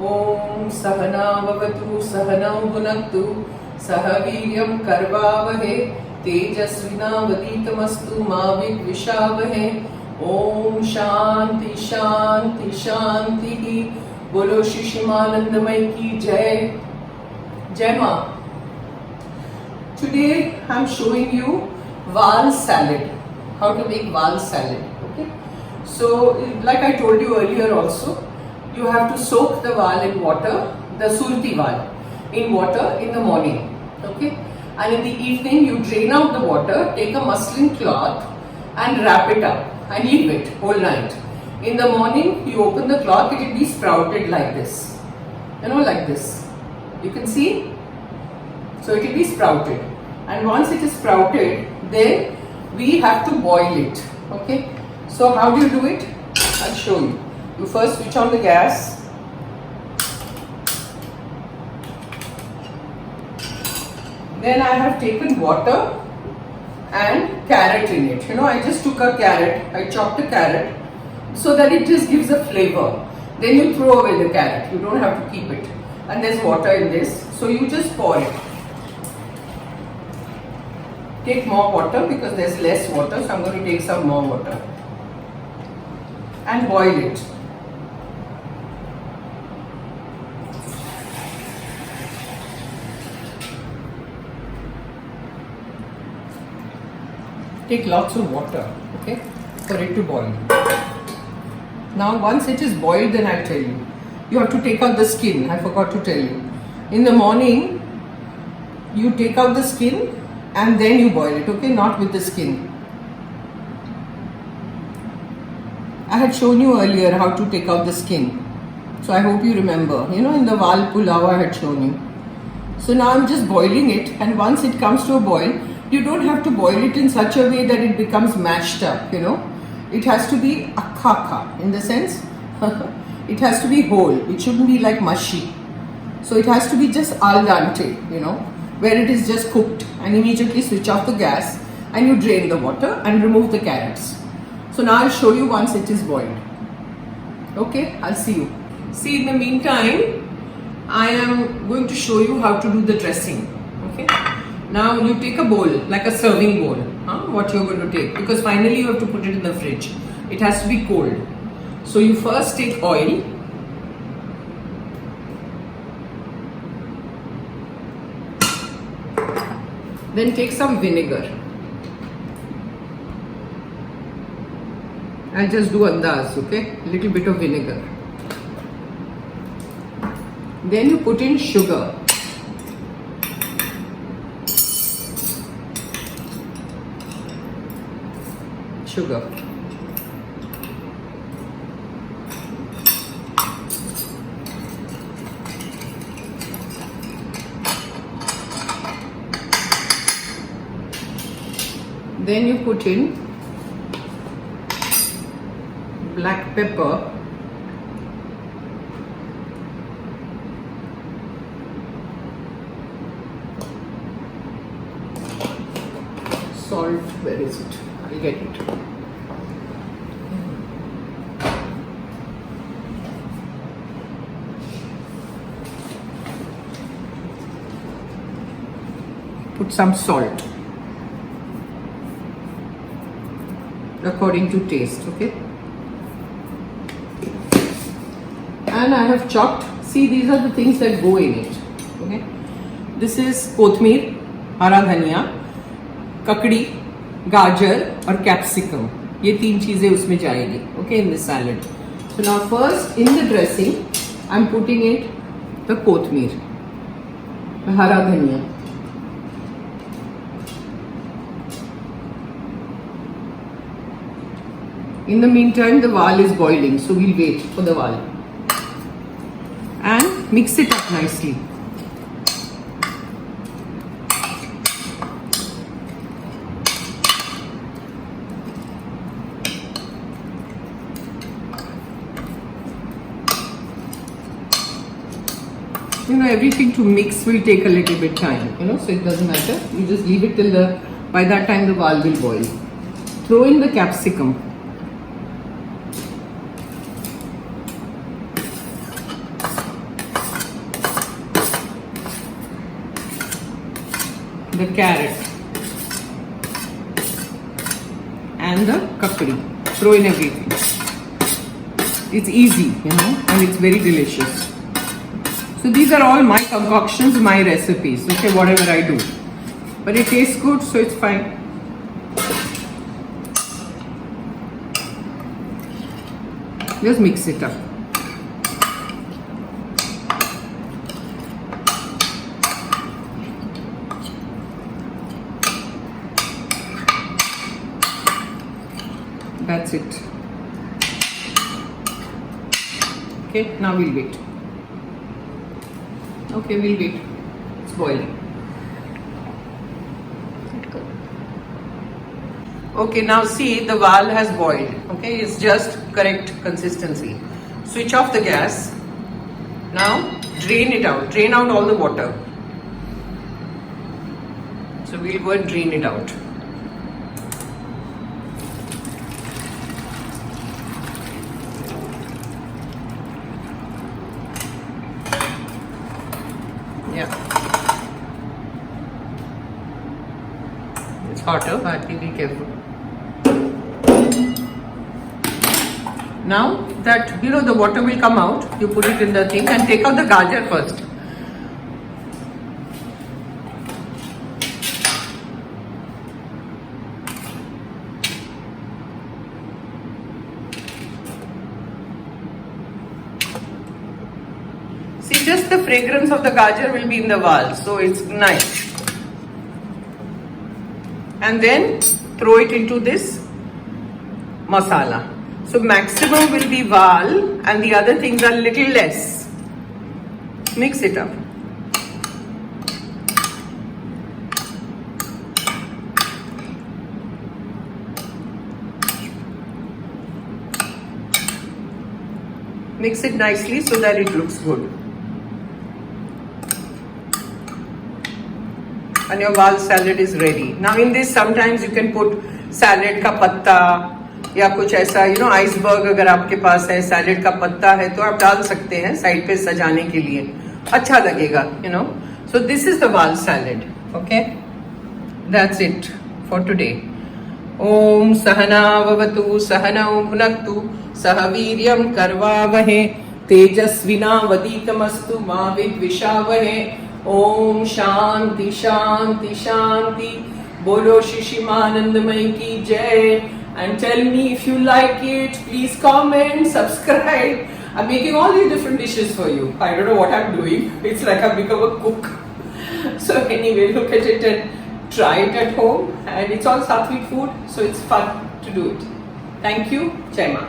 ॐ सहना भवतु सहनौ भुनक्तु सह वीर्यं करवावहे तेजस्विनावधीतमस्तु मा विद्विषावहे। ओम शांति शांति शांति। बोलो श्री शिवानंदमय की जय। जय मां। Today I am showing you wal salad. How to make wal salad. Okay. So like I told you earlier also, you have to soak the wal in water, the surti wal, in water in the morning. Okay. And in the evening you drain out the water, take a muslin cloth and wrap it up and leave it whole night. In the morning you open the cloth, it will be sprouted like this. You know, like this. You can see? So it will be sprouted. And once it is sprouted, then we have to boil it. Okay. So how do you do it? I'll show you. You first switch on the gas. Then I have taken water and carrot in it. You know, I just took a carrot, I chopped a carrot so that it just gives a flavor. Then you throw away the carrot, you don't have to keep it. And there's water in this, so you just pour it. Take more water because there's less water, so I'm going to take some more water. And boil it. Take lots of water, okay, for it to boil. Now once it is boiled, then I'll tell you. You have to take out the skin. I forgot to tell you. In the morning, you take out the skin and then you boil it, okay, not with the skin. I had shown you earlier how to take out the skin. So I hope you remember. You know, in the wal pulao I had shown you. So now I'm just boiling it, and once it comes to a boil, you don't have to boil it in such a way that it becomes mashed up, you know. It has to be akha, in the sense, it has to be whole. It shouldn't be like mushy. So it has to be just al dente, you know, where it is just cooked, and immediately switch off the gas and you drain the water and remove the carrots. So now I'll show you once it is boiled. Okay, I'll see you. See, in the meantime, I am going to show you how to do the dressing. Okay. Now you take a bowl, like a serving bowl, what you're going to take, because finally you have to put it in the fridge. It has to be cold. So you first take oil. Then take some vinegar. I'll just do andaz, okay? A little bit of vinegar. Then you put in sugar. Sugar. Then you put in black pepper, salt, where is it? I'll get it. Put some salt according to taste, okay? And I have chopped, see, these are the things that go in it, okay? This is kothmeer, hara dhaniya, kakdi, gajar और capsicum. ये तीन चीजें उसमें जाएगी, okay, in the salad. So now first in the dressing, I'm putting it the kothmeer, the hara dhaniya. In the meantime, the wal is boiling, so we'll wait for the wal. And mix it up nicely. You know, everything to mix will take a little bit time, you know, so it doesn't matter. You just leave it till by that time the wal will boil. Throw in the capsicum. the carrot, and the kakdi. Throw in everything. It's easy, you know, and it's very delicious. So these are all my concoctions, my recipes, okay, whatever I do. But it tastes good, so it's fine. Just mix it up. That's it. Okay, now we'll wait. Okay, we'll wait. It's boiling. Okay, now see, the wal has boiled. Okay, it's just correct consistency. Switch off the gas. Now drain it out. Drain out all the water. So we'll go and drain it out. Yeah. It's hotter, but be careful. Now that you know the water will come out, you put it in the thing and take out the gajar first. See, just the fragrance of the gajar will be in the wal, so it's nice. And then throw it into this masala. So maximum will be wal and the other things are little less. Mix it up. Mix it nicely so that it looks good. And your wal salad is ready. Now in this sometimes you can put salad ka patta या कुछ ऐसा you know iceberg अगर आपके पास है, salad का पत्ता है तो आप डाल सकते हैं साइड पे सजाने के लिए, अच्छा लगेगा you know. So this is the wall salad. Okay, that's it for today. ओम सहना भवतु सहनौ भुनक्तु सह वीर्यं करवावहे तेजस्विनावधीतमस्तु मा विद्विषावहे. ओम शांति शांति शांति. बोलो शिशिमानंदमयी की जय. And tell me if you like it. Please comment, subscribe. I'm making all these different dishes for you. I don't know what I'm doing. It's like I've become a cook. So anyway, look at it and try it at home. And it's all Sattvic food, so it's fun to do it. Thank you. Jai Ma.